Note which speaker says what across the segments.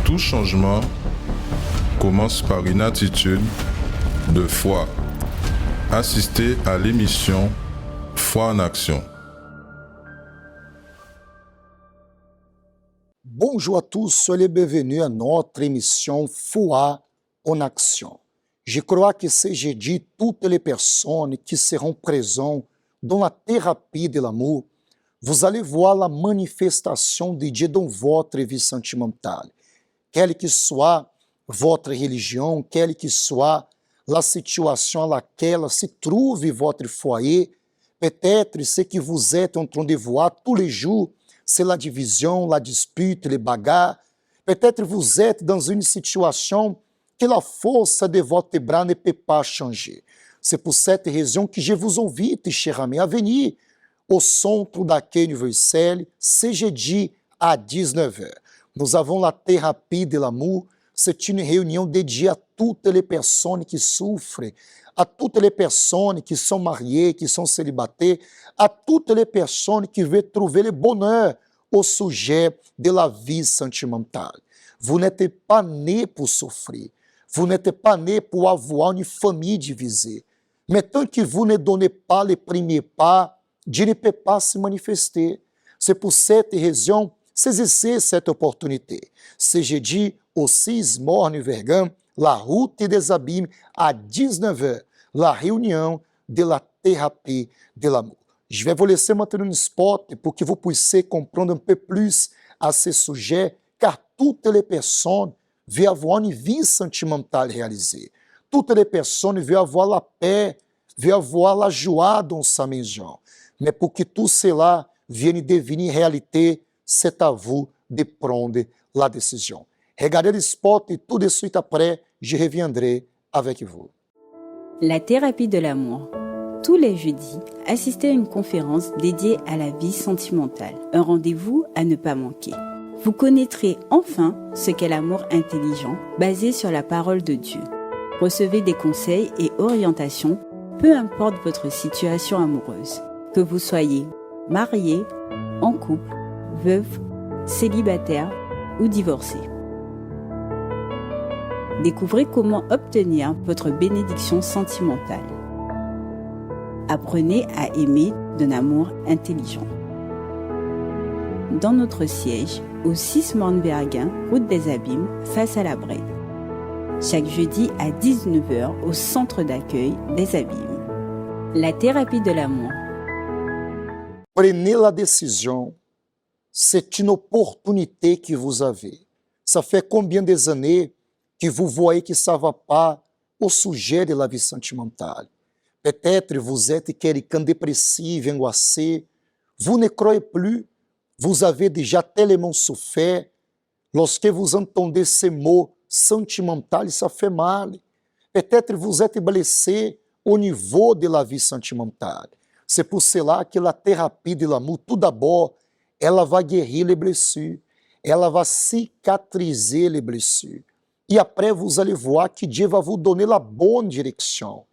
Speaker 1: Tout changement commence par une attitude de foi. Assistez à l'émission Foi en Action.
Speaker 2: Bonjour à tous, soyez bienvenus à notre émission Foi en Action. Je crois que ce jeudi, toutes les personnes qui seront présentes dans la thérapie de l'amour, vous allez voir la manifestation de Dieu dans votre vie sentimentale. Quelle que soit votre religion, quelle que soit la situation à laquelle se trouve votre foyer, peut-être ce que vous êtes en train de voir tous les jours, c'est la division, la dispute, les bagarres. Peut-être vous êtes dans une situation que la force de votre bras ne peut pas changer. C'est pour cette raison que je vous invite, chers amis, à venir au centre d'accueil universel, ce jeudi à 19h. Nous avons la thérapie de l'amour. C'est une réunion dédiée à toutes les personnes qui souffrent, à toutes les personnes qui sont mariées, qui sont célibataires, à toutes les personnes qui veulent trouver le bonheur au sujet de la vie sentimentale. Vous n'êtes pas né pour souffrir. Vous n'êtes pas né pour avoir une famille divisée. Mais tant que vous ne donnez pas le premier pas, Dieu ne peut pas se manifester. C'est pour cette raison, saisissez cette opportunité. Ce jeudi, au 6 Morne Vergam, la route des abîmes, à 19h, la réunion de la thérapie de l'amour. Je vais vous laisser maintenant un spot pour que vous puissiez comprendre un peu plus à ce sujet, car toutes les personnes veulent avoir une vie sentimentale réalisée. Toutes les personnes veulent avoir la paix, veulent avoir la joie dans sa maison. Mais pour que tout cela vienne devenir réalité, c'est à vous de prendre la décision. Regardez le spot et tout de suite après, je reviendrai avec vous.
Speaker 3: La thérapie de l'amour. Tous les jeudis, assistez à une conférence dédiée à la vie sentimentale. Un rendez-vous à ne pas manquer. Vous connaîtrez enfin ce qu'est l'amour intelligent, basé sur la parole de Dieu. Recevez des conseils et orientations, peu importe votre situation amoureuse. Que vous soyez marié, en couple, veuve, célibataire ou divorcé. Découvrez comment obtenir votre bénédiction sentimentale. Apprenez à aimer d'un amour intelligent. Dans notre siège, au 6 Morne-Vergam, route des Abîmes, face à la Brède. Chaque jeudi à 19h au centre d'accueil des Abîmes. La thérapie de l'amour.
Speaker 2: Prenez la décision. C'est une opportunité que vous avez. Ça fait combien d'années que vous voyez que ça ne va pas au sujet de la vie sentimentale? Peut-être vous êtes quelqu'un dépressif, angoissé. Vous ne croyez plus. Vous avez déjà tellement souffert. Lorsque vous entendez ces mots sentimental, ça fait mal. Peut-être vous êtes blessé au niveau de la vie sentimentale. C'est pour cela que la thérapie de l'amour, tout d'abord, ela va guérir les blessures. Ela va cicatriser les blessures. Et après, vous allez voir que Dieu va vous donner la bonne direction.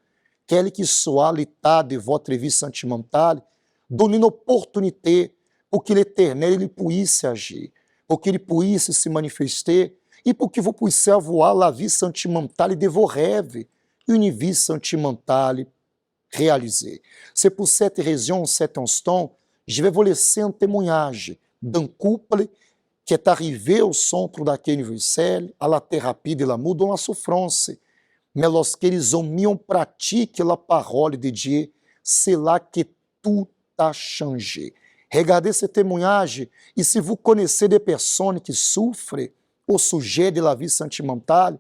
Speaker 2: Quel que soit l'état de votre vie sentimentale, donnez une opportunité pour que l'Éternel ele puisse agir, pour qu'il puisse se manifester et pour que vous puissiez avoir la vie sentimentale de vos rêves, une vie sentimentale réalisée. C'est pour cette raison, cet instant, je vais vous laisser un témoignage d'un couple qui est arrivé au centre d'accueil universel, à la thérapie de l'amour, dans la souffrance. Mais lorsqu'ils ont mis en pratique la parole de Dieu, c'est là que tout a changé. Regardez ce témoignage et si vous connaissez des personnes qui souffrent au sujet de la vie sentimentale,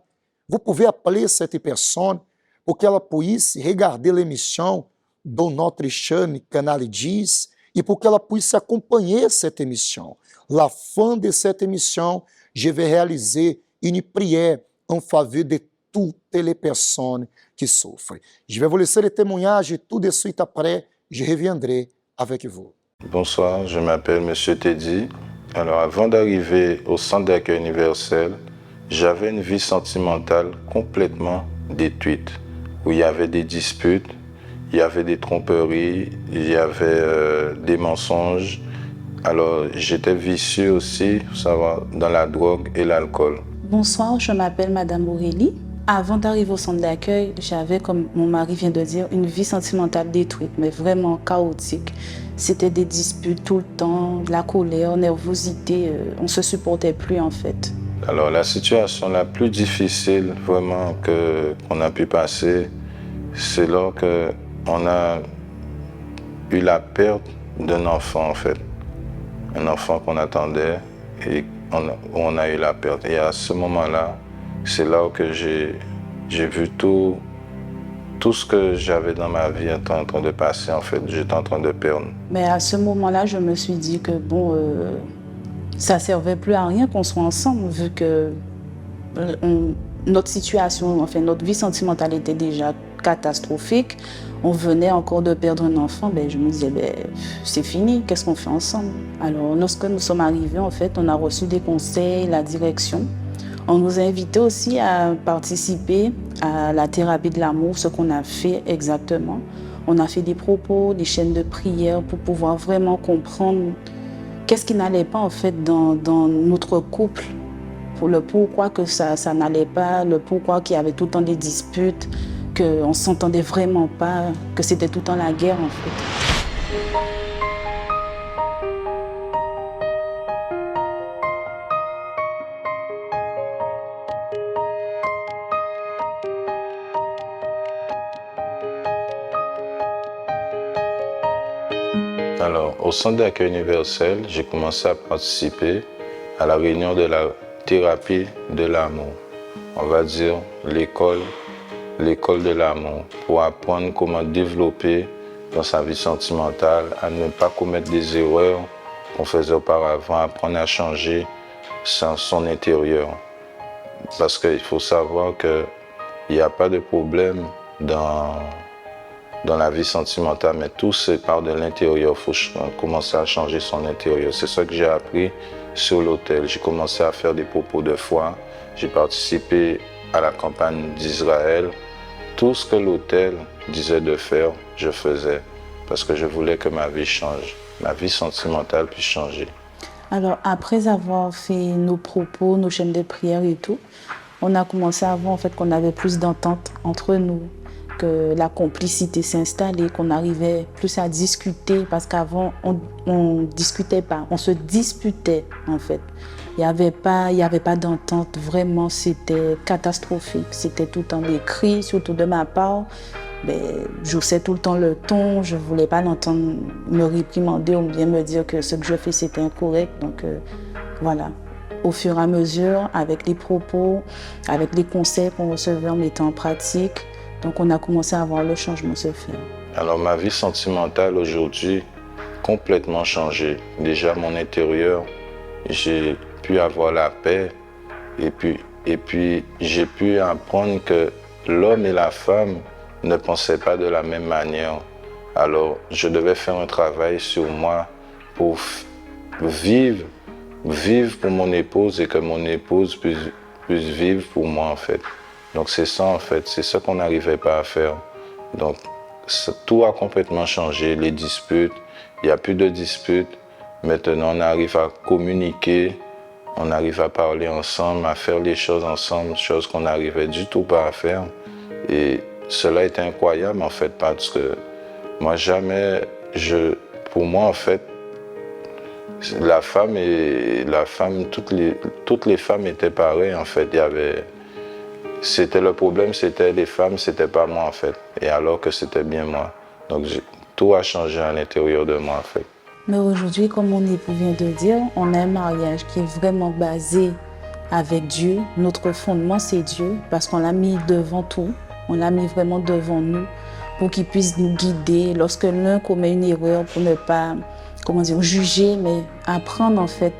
Speaker 2: vous pouvez appeler cette personne pour que ela puisse regarder l'émission dans notre chaîne Canal 10 et pour que ela puisse acompanhar cette émission. La fin de cette émission, je vais réaliser une prière en faveur de toutes les personnes qui souffrent. Je vais vous laisser le témoignage et tout de suite après, je reviendrai avec vous.
Speaker 1: Bonsoir, je m'appelle Monsieur Teddy. Alors avant d'arriver au centre d'accueil universel, j'avais une vie sentimentale complètement détruite, où il y avait des disputes, il y avait des tromperies, il y avait des mensonges. Alors j'étais vicieux aussi, ça va, dans la drogue et l'alcool.
Speaker 4: Bonsoir, je m'appelle Madame Aurélie. Avant d'arriver au centre d'accueil, j'avais, comme mon mari vient de dire, une vie sentimentale détruite, mais vraiment chaotique. C'était des disputes tout le temps, de la colère, nervosité, on ne se supportait plus en fait.
Speaker 1: Alors la situation la plus difficile vraiment qu'on a pu passer, c'est lors qu'on a eu la perte d'un enfant en fait. Un enfant qu'on attendait et on a eu la perte. Et à ce moment-là, c'est là que j'ai vu tout ce que j'avais dans ma vie était en train de passer en fait. J'étais en train de perdre.
Speaker 4: Mais à ce moment-là, je me suis dit que bon, ça servait plus à rien qu'on soit ensemble vu que notre situation, enfin notre vie sentimentale était déjà catastrophique. On venait encore de perdre un enfant, ben, je me disais, ben, c'est fini, qu'est-ce qu'on fait ensemble? Alors, lorsque nous sommes arrivés, en fait, on a reçu des conseils, la direction. On nous a invités aussi à participer à la thérapie de l'amour, ce qu'on a fait exactement. On a fait des propos, des chaînes de prière pour pouvoir vraiment comprendre qu'est-ce qui n'allait pas en fait dans notre couple, pour le pourquoi que ça n'allait pas, le pourquoi qu'il y avait tout le temps des disputes, qu'on ne s'entendait vraiment pas, que c'était tout le temps la guerre en fait.
Speaker 1: Alors, au centre d'accueil universel, j'ai commencé à participer à la réunion de la thérapie de l'amour. On va dire l'école de l'amour, pour apprendre comment développer dans sa vie sentimentale, à ne pas commettre des erreurs qu'on faisait auparavant, apprendre à changer son intérieur. Parce qu'il faut savoir qu'il n'y a pas de problème dans la vie sentimentale, mais tout se part de l'intérieur. Il faut commencer à changer son intérieur. C'est ça que j'ai appris sur l'autel. J'ai commencé à faire des propos de foi. J'ai participé à la campagne d'Israël. Tout ce que l'autel disait de faire, je faisais. Parce que je voulais que ma vie change. Ma vie sentimentale puisse changer.
Speaker 4: Alors, après avoir fait nos propos, nos chaînes de prière et tout, on a commencé à voir en fait qu'on avait plus d'entente entre nous, que la complicité s'est installée, qu'on arrivait plus à discuter, parce qu'avant, on discutait pas, on se disputait en fait. Il n'y avait pas d'entente, vraiment, c'était catastrophique. C'était tout le temps des cris, surtout de ma part. Ben, j'haussais tout le temps le ton, je ne voulais pas l'entendre me réprimander ou bien me dire que ce que je fais c'était incorrect. Donc voilà, au fur et à mesure, avec les propos, avec les conseils qu'on recevait, on mettait en pratique. Donc on a commencé à voir le changement se faire.
Speaker 1: Alors ma vie sentimentale aujourd'hui, complètement changé. Déjà mon intérieur, j'ai pu avoir la paix et puis j'ai pu apprendre que l'homme et la femme ne pensaient pas de la même manière. Alors je devais faire un travail sur moi pour vivre pour mon épouse et que mon épouse puisse vivre pour moi en fait. Donc c'est ça en fait, c'est ça qu'on n'arrivait pas à faire. Donc tout a complètement changé, les disputes, il n'y a plus de disputes. Maintenant on arrive à communiquer, on arrive à parler ensemble, à faire les choses ensemble, choses qu'on n'arrivait du tout pas à faire. Et cela est incroyable en fait parce que moi pour moi en fait, la femme, toutes les femmes étaient pareilles en fait. C'était le problème, c'était les femmes, c'était pas moi en fait. Et alors que c'était bien moi. Donc tout a changé à l'intérieur de moi en fait.
Speaker 4: Mais aujourd'hui, comme mon époux vient de dire, on a un mariage qui est vraiment basé avec Dieu. Notre fondement, c'est Dieu, parce qu'on l'a mis devant tout. On l'a mis vraiment devant nous pour qu'il puisse nous guider lorsque l'un commet une erreur, pour ne pas, juger, mais apprendre en fait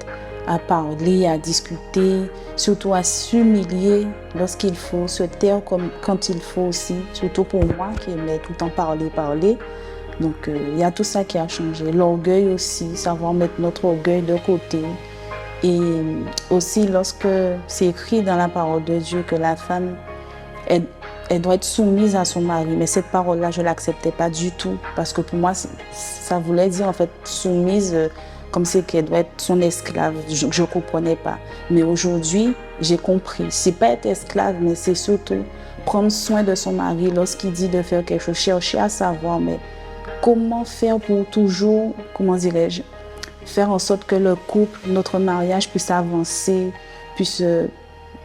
Speaker 4: à parler, à discuter, surtout à s'humilier lorsqu'il faut, se taire comme quand il faut aussi, surtout pour moi qui aimais tout le temps parler. Donc il y a tout ça qui a changé. L'orgueil aussi, savoir mettre notre orgueil de côté. Et aussi lorsque c'est écrit dans la parole de Dieu que la femme, elle doit être soumise à son mari. Mais cette parole-là, je ne l'acceptais pas du tout. Parce que pour moi, ça voulait dire en fait soumise comme c'est qu'elle doit être son esclave. Je ne comprenais pas. Mais aujourd'hui, j'ai compris. C'est pas être esclave, mais c'est surtout prendre soin de son mari lorsqu'il dit de faire quelque chose, chercher à savoir, mais comment faire pour toujours, comment dirais-je, faire en sorte que le couple, notre mariage puisse avancer, puisse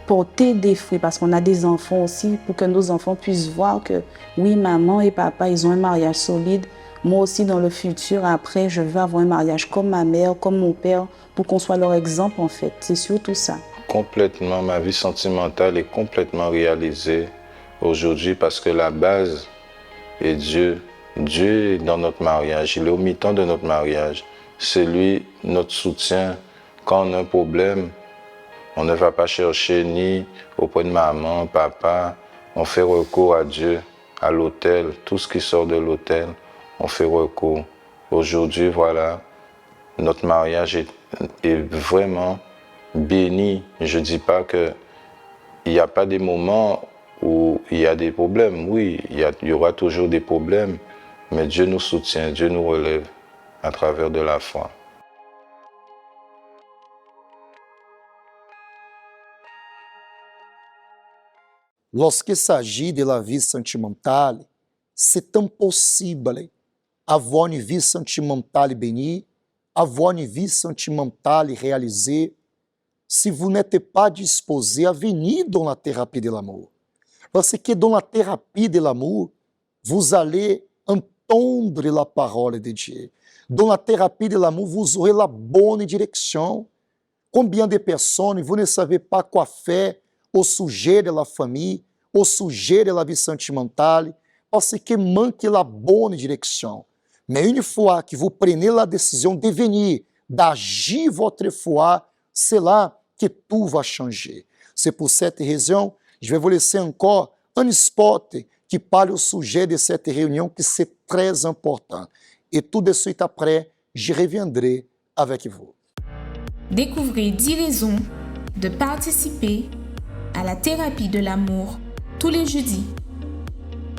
Speaker 4: porter des fruits, parce qu'on a des enfants aussi, pour que nos enfants puissent voir que oui, maman et papa, ils ont un mariage solide. Moi aussi, dans le futur, après, je veux avoir un mariage comme ma mère, comme mon père, pour qu'on soit leur exemple, en fait. C'est surtout ça.
Speaker 1: Complètement, ma vie sentimentale est complètement réalisée aujourd'hui parce que la base est Dieu. Dieu est dans notre mariage, il est au mi-temps de notre mariage. C'est lui, notre soutien. Quand on a un problème, on ne va pas chercher ni auprès de maman, papa. On fait recours à Dieu, à l'autel. Tout ce qui sort de l'autel, on fait recours. Aujourd'hui, voilà, notre mariage est vraiment béni. Je ne dis pas qu'il n'y a pas des moments où il y a des problèmes. Oui, il y aura toujours des problèmes. Mais Dieu nous soutient, Dieu nous relève à travers de la foi.
Speaker 2: Lorsqu'il s'agit de la vie sentimentale, c'est impossible avoir une vie sentimentale bénie, avoir une vie sentimentale réalisée, si vous n'êtes pas disposé à venir dans la thérapie de l'amour. Parce que dans la thérapie de l'amour, vous allez entendre la parole de Dieu. Dans la thérapie de l'amour, vous aurez la bonne direction. Combien de personnes, vous ne savez pas quoi faire au sujet de la famille, au sujet de la vie sentimentale, parce que manque la bonne direction. Mais une fois que vous prenez la décision de venir, d'agir votre foi, c'est là que tout va changer. C'est pour cette raison, je vais vous laisser encore un spot qui parle au sujet de cette réunion, que c'est très important. Et tout de suite après, je reviendrai avec vous.
Speaker 5: Découvrez 10 raisons de participer à la thérapie de l'amour tous les jeudis.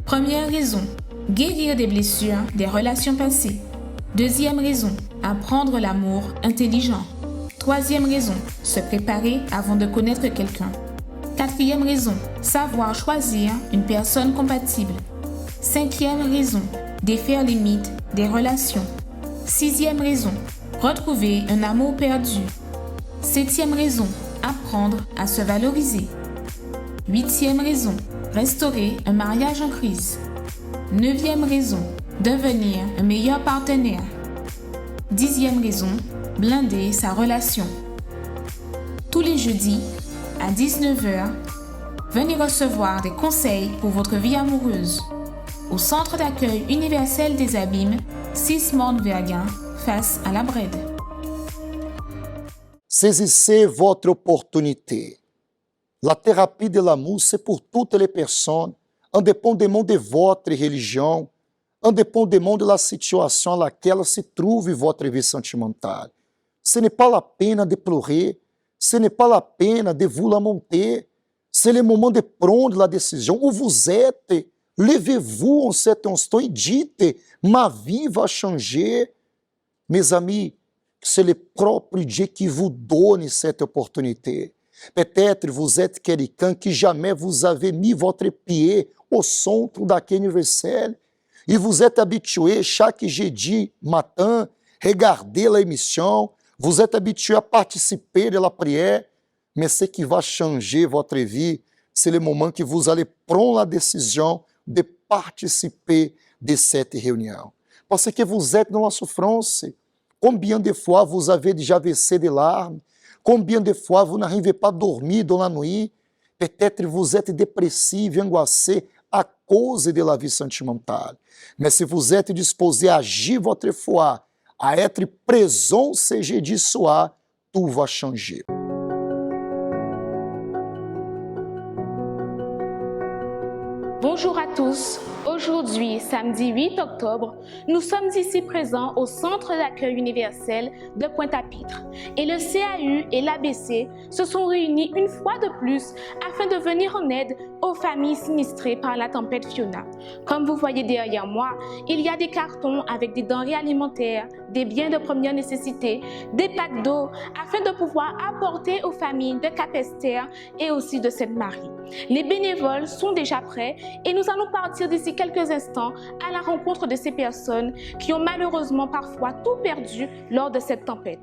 Speaker 5: Première raison, guérir des blessures des relations passées. Deuxième raison, apprendre l'amour intelligent. Troisième raison, se préparer avant de connaître quelqu'un. Quatrième raison, savoir choisir une personne compatible. Cinquième raison, défaire les mythes des relations. Sixième raison, retrouver un amour perdu. Septième raison, apprendre à se valoriser. Huitième raison, restaurer un mariage en crise. Neuvième raison, devenir un meilleur partenaire. Dixième raison, blinder sa relation. Tous les jeudis, à 19h, venez recevoir des conseils pour votre vie amoureuse au Centre d'accueil universel des Abîmes, 6 Morne-Verguin, face à la Brède.
Speaker 2: Saisissez votre opportunité. La thérapie de l'amour, c'est pour toutes les personnes, indépendamment de votre religion, indépendamment de la situation à laquelle se trouve votre vie sentimentale. Ce n'est pas la peine de pleurer, ce n'est pas la peine de vous lamenter, c'est le moment de prendre la décision où vous êtes. Levez-vous en cet instant et dites, ma vie va changer. Mes amis, c'est le propre Dieu qui vous donne cette opportunité. Peut-être vous êtes quelqu'un qui jamais vous avez mis votre pied au centre d'accueil universel et vous êtes habitué chaque jeudi matin, regarder l'émission, vous êtes habitué à participer de la prière, mais ce qui va changer votre vie, c'est le moment que vous allez prendre la décision de participer de cette réunion. Parce que vous êtes dans la souffrance. Combien de fois vous avez déjà versé des larmes? Combien de fois vous n'arrivez pas à dormir dans la nuit? Peut-être vous êtes dépressif e angoissé à cause de la vie sentimentale. Mais si vous êtes disposé à agir votre foi, à être présent ce jeudi soir, tout va changer.
Speaker 6: Bonjour à tous. Aujourd'hui, Aujourd'hui, samedi 8 octobre, nous sommes ici présents au Centre d'accueil universel de Pointe-à-Pitre et le CAU et l'ABC se sont réunis une fois de plus afin de venir en aide aux familles sinistrées par la tempête Fiona. Comme vous voyez derrière moi, il y a des cartons avec des denrées alimentaires, des biens de première nécessité, des packs d'eau afin de pouvoir apporter aux familles de Capesterre et aussi de Sainte-Marie. Les bénévoles sont déjà prêts et nous allons partir d'ici quelques instants à la rencontre de ces personnes qui ont malheureusement parfois tout perdu lors de cette tempête.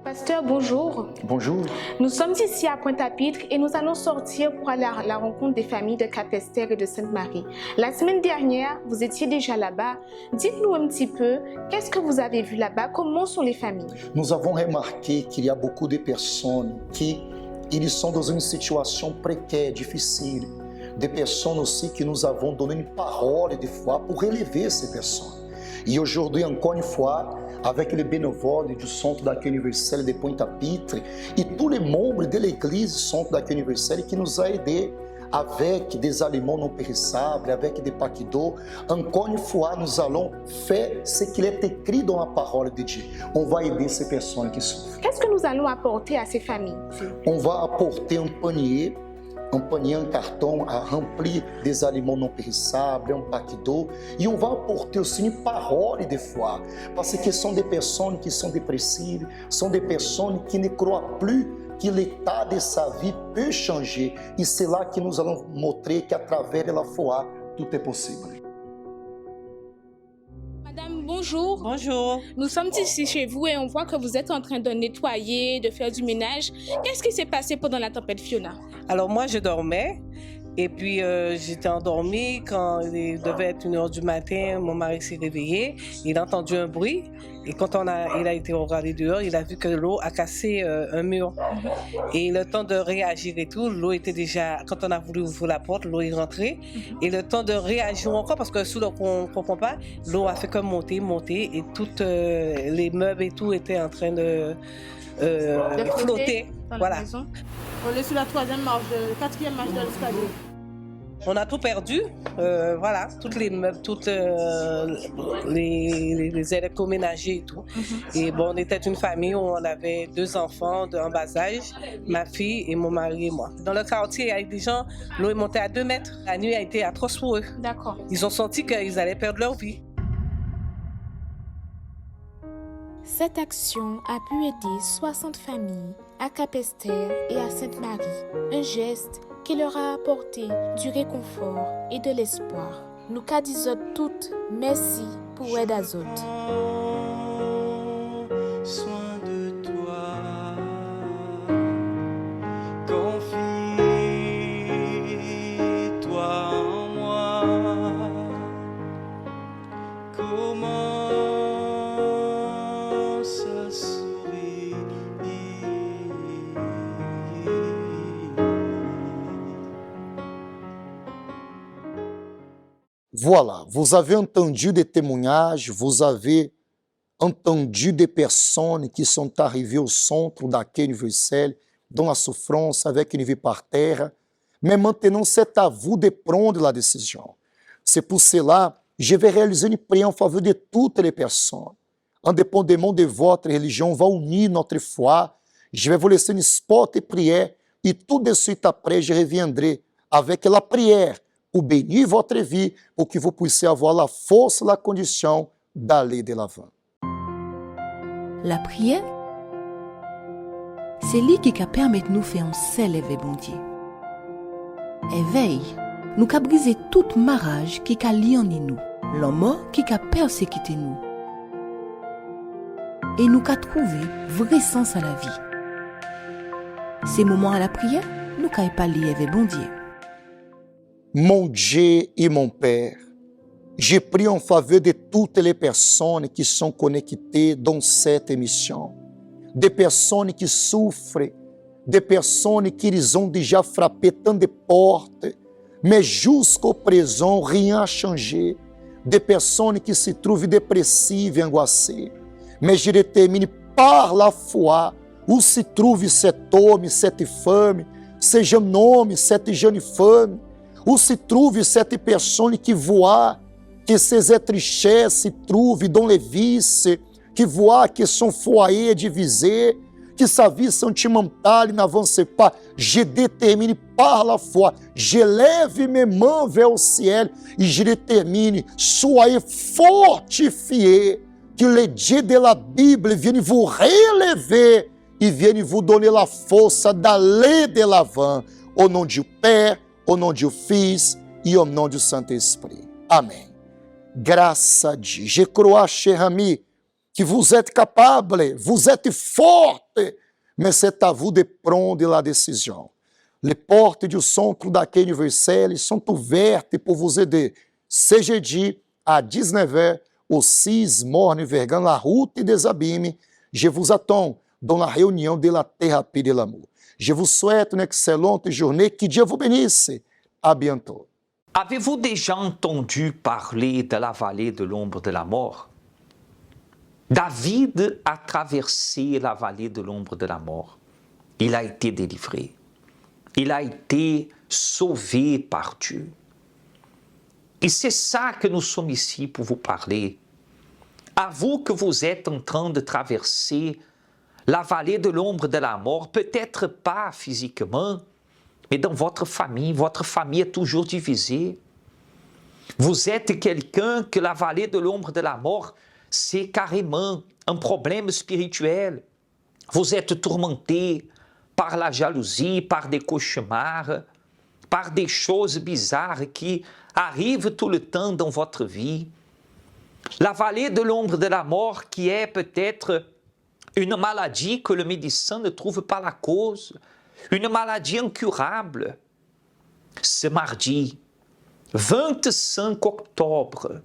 Speaker 6: Pasteur, bonjour.
Speaker 2: Bonjour.
Speaker 6: Nous sommes ici à Pointe-à-Pitre et nous allons sortir pour aller à la rencontre des familles de Capesterre et de Sainte-Marie. La semaine dernière, vous étiez déjà là-bas. Dites-nous un petit peu, qu'est-ce que vous avez vu là-bas? Comment sont les familles?
Speaker 2: Nous avons remarqué qu'il y a beaucoup de personnes qui ils sont dans une situation précaire, difficile. Des personnes aussi que nous avons donné une parole de foi pour relever ces personnes. Et aujourd'hui, encore une fois, avec les bénévoles du Centre d'accueil universel de Pointe-à-Pitre et tous les membres de l'église Centre d'accueil universel qui nous a aidés avec des aliments non périssables, avec des paquets d'eau. Encore une fois, nous allons faire ce qu'il est écrit dans la parole de Dieu. On va aider ces personnes qui souffrent.
Speaker 6: Qu'est-ce que nous allons apporter à ces familles?
Speaker 2: On va apporter un panier, un carton à remplir des aliments non périssables, un paquet d'eau. Et on va apporter aussi une parole de foi. Parce que são des personnes qui sont dépressives, sont des personnes qui ne croient plus que l'état de sa vie peut changer. Et c'est là que nous allons montrer qu'à travers la foi, tout est possible.
Speaker 6: Madame, bonjour.
Speaker 7: Bonjour.
Speaker 6: Nous sommes ici chez vous et on voit que vous êtes en train de nettoyer, de faire du ménage. Qu'est-ce qui s'est passé pendant la tempête Fiona?
Speaker 7: Alors moi, je dormais et puis j'étais endormie quand il devait être 1h du matin. Mon mari s'est réveillé, il a entendu un bruit et quand il a été regardé dehors, il a vu que l'eau a cassé un mur. Et le temps de réagir et tout, l'eau était déjà, quand on a voulu ouvrir la porte, l'eau est rentrée. Et le temps de réagir encore, parce que sous l'eau on ne comprend pas, l'eau a fait comme monter et toutes les meubles et tout étaient en train de flotter.
Speaker 6: Dans
Speaker 7: voilà.
Speaker 6: la maison.
Speaker 8: On est sur la 4e marche de l'escalier.
Speaker 7: On a tout perdu, voilà, toutes les meubles, toutes les électroménagers et tout. Et bon, on était une famille où on avait 2 enfants en bas âge, ma fille et mon mari et moi. Dans le quartier, avec des gens, l'eau est montée à 2 mètres. La nuit a été atroce pour eux.
Speaker 6: D'accord.
Speaker 7: Ils ont senti qu'ils allaient perdre leur vie.
Speaker 5: Cette action a pu aider 60 familles à Capesterre et à Sainte-Marie. Un geste qui leur a apporté du réconfort et de l'espoir. Nous disons toutes merci pour aide à autres.
Speaker 9: Soin de toi, confie-toi en moi. Commence à sourire.
Speaker 2: Voilà, vous avez entendu des témoignages, vous avez entendu des personnes qui sont arrivées au centre d'accueil universel, dans la souffrance, avec une vie par terre. Mais maintenant, c'est à vous de prendre la décision. C'est pour cela que je vais réaliser une prière en faveur de toutes les personnes. Indépendamment de votre religion, on va unir notre foi. Je vais vous laisser une spot de prière et tout de suite après, je reviendrai avec la prière pour bénir votre vie, pour que vous puissiez avoir la force et la condition d'aller de l'avant.
Speaker 10: La prière, c'est lui qui permet de nous faire un seul éveil, bon Dieu. Éveil, nous qu'a brisé toute marage qui a lié en nous, l'homme qui a persécuté nous. Et nous qu'a trouvé vrai sens à la vie. Ces moments à la prière, nous qu'a pas lié avec bon Dieu.
Speaker 2: Mon Dieu et mon Père, je prie en faveur de toutes les personnes qui sont connectées dans cette émission. Des personnes qui souffrent, des personnes qui ils ont déjà frappé tant de portes, mais jusqu'au présent, rien n'a changé. Des personnes qui se trouvent dépressives et angoissées. Mais je détermine par la foi où se trouve cet homme, cette femme, seja nome, cette jeune femme, ou se trouve cette personne qui voit que ses tristesses se trouve dans les vices, qui voit que son foyer est divisé, que sa vie sentimentale n'avance pas. Je détermine par la foi, je lève mes mains vers le ciel et je détermine, soyez fortifiés, que le Dieu de la Bible vienne vous relever e vienne vous donner la força d'aller de l'avant, au nom du Père, au nom du Fils et au nom du Saint-Esprit. Amen. Grâce à Dieu. Je crois, cher ami, que vous êtes capable, vous êtes forte, mais c'est à vous de prendre la décision. Les portes du centre d'accueil universel sont ouvertes pour vous aider. Ce jeudi, à 19h, au 6 Morne Vergan, la route des Abîmes, je vous attends dans la réunion de la thérapie de l'amour. Je vous souhaite une excellente journée. Que Dieu vous bénisse. À bientôt.
Speaker 11: Avez-vous déjà entendu parler de la vallée de l'ombre de la mort? David a traversé la vallée de l'ombre de la mort. Il a été délivré. Il a été sauvé par Dieu. Et c'est ça que nous sommes ici pour vous parler. À vous que vous êtes en train de traverser la vallée de l'ombre de la mort, peut-être pas physiquement, mais dans votre famille est toujours divisée. Vous êtes quelqu'un que la vallée de l'ombre de la mort, c'est carrément un problème spirituel. Vous êtes tourmenté par la jalousie, par des cauchemars, par des choses bizarres qui arrivent tout le temps dans votre vie. La vallée de l'ombre de la mort qui est peut-être une maladie que le médecin ne trouve pas la cause, une maladie incurable. Ce mardi, 25 octobre,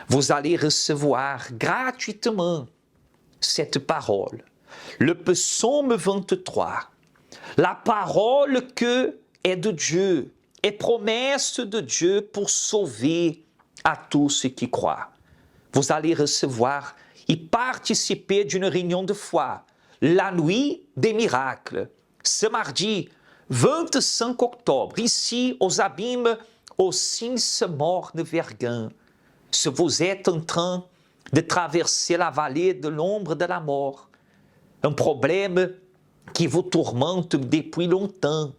Speaker 11: vous allez recevoir gratuitement cette parole, le psaume 23, la parole que est de Dieu, est promesse de Dieu pour sauver à tous ceux qui croient. Vous allez recevoir et participer d'une réunion de foi, la nuit des miracles, ce mardi 25 octobre, ici aux Abîmes, au 6 Morne Vergan. Si vous êtes en train de traverser la vallée de l'ombre de la mort, un problème qui vous tourmente depuis longtemps,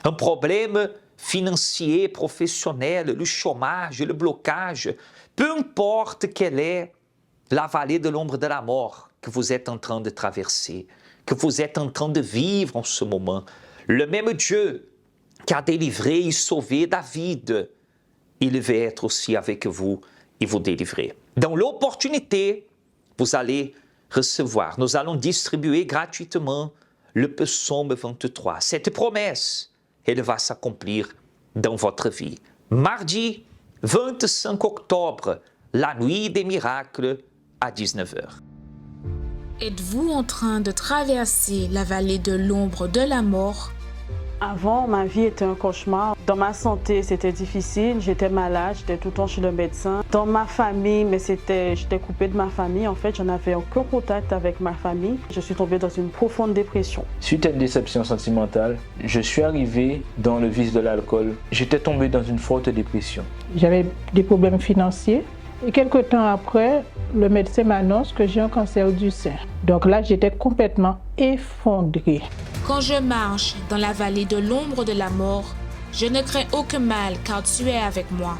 Speaker 11: un problème financier, professionnel, le chômage, le blocage, peu importe quelle est la vallée de l'ombre de la mort que vous êtes en train de traverser, que vous êtes en train de vivre en ce moment. Le même Dieu qui a délivré et sauvé David, il veut être aussi avec vous et vous délivrer. Dans l'opportunité, vous allez recevoir, nous allons distribuer gratuitement le psaume 23. Cette promesse, elle va s'accomplir dans votre vie. Mardi 25 octobre, la nuit des miracles à 19h.
Speaker 5: Êtes-vous en train de traverser la vallée de l'ombre de la mort?
Speaker 4: Avant, ma vie était un cauchemar. Dans ma santé, c'était difficile. J'étais malade, j'étais tout le temps chez le médecin. Dans ma famille, j'étais coupée de ma famille. En fait, je n'avais aucun contact avec ma famille. Je suis tombée dans une profonde dépression.
Speaker 12: Suite à une déception sentimentale, je suis arrivé dans le vice de l'alcool. J'étais tombé dans une forte dépression.
Speaker 13: J'avais des problèmes financiers. Et quelques temps après, le médecin m'annonce que j'ai un cancer du sein. Donc là, j'étais complètement effondrée.
Speaker 5: Quand je marche dans la vallée de l'ombre de la mort, je ne crains aucun mal car tu es avec moi.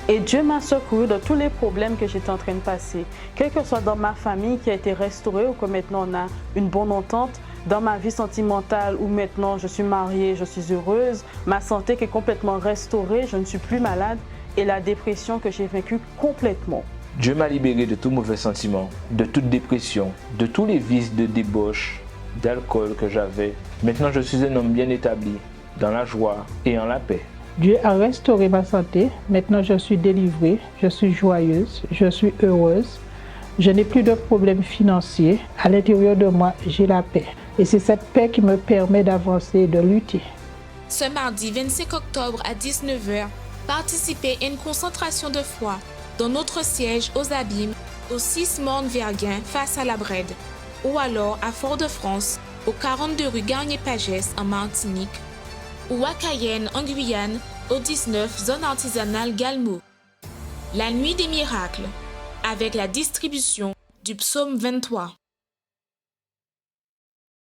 Speaker 4: Et Dieu m'a secouru de tous les problèmes que j'étais en train de passer. Quel que soit dans ma famille qui a été restaurée ou que maintenant on a une bonne entente, dans ma vie sentimentale où maintenant je suis mariée, je suis heureuse, ma santé qui est complètement restaurée, je ne suis plus malade et la dépression que j'ai vaincue complètement.
Speaker 12: Dieu m'a libéré de tout mauvais sentiment, de toute dépression, de tous les vices de débauche, d'alcool que j'avais. Maintenant, je suis un homme bien établi, dans la joie et en la paix.
Speaker 13: Dieu a restauré ma santé. Maintenant, je suis délivrée, je suis joyeuse, je suis heureuse. Je n'ai plus de problèmes financiers. À l'intérieur de moi, j'ai la paix. Et c'est cette paix qui me permet d'avancer et de lutter.
Speaker 5: Ce mardi 25 octobre à 19h, participez à une concentration de foi dans notre siège aux Abîmes, au 6 Morne Vergan face à la Brède, ou alors à Fort-de-France, au 42 rue Garnier-Pagès en Martinique, ou à Cayenne en Guyane, au 19 zone artisanale Galmo. La nuit des miracles, avec la distribution du psaume 23.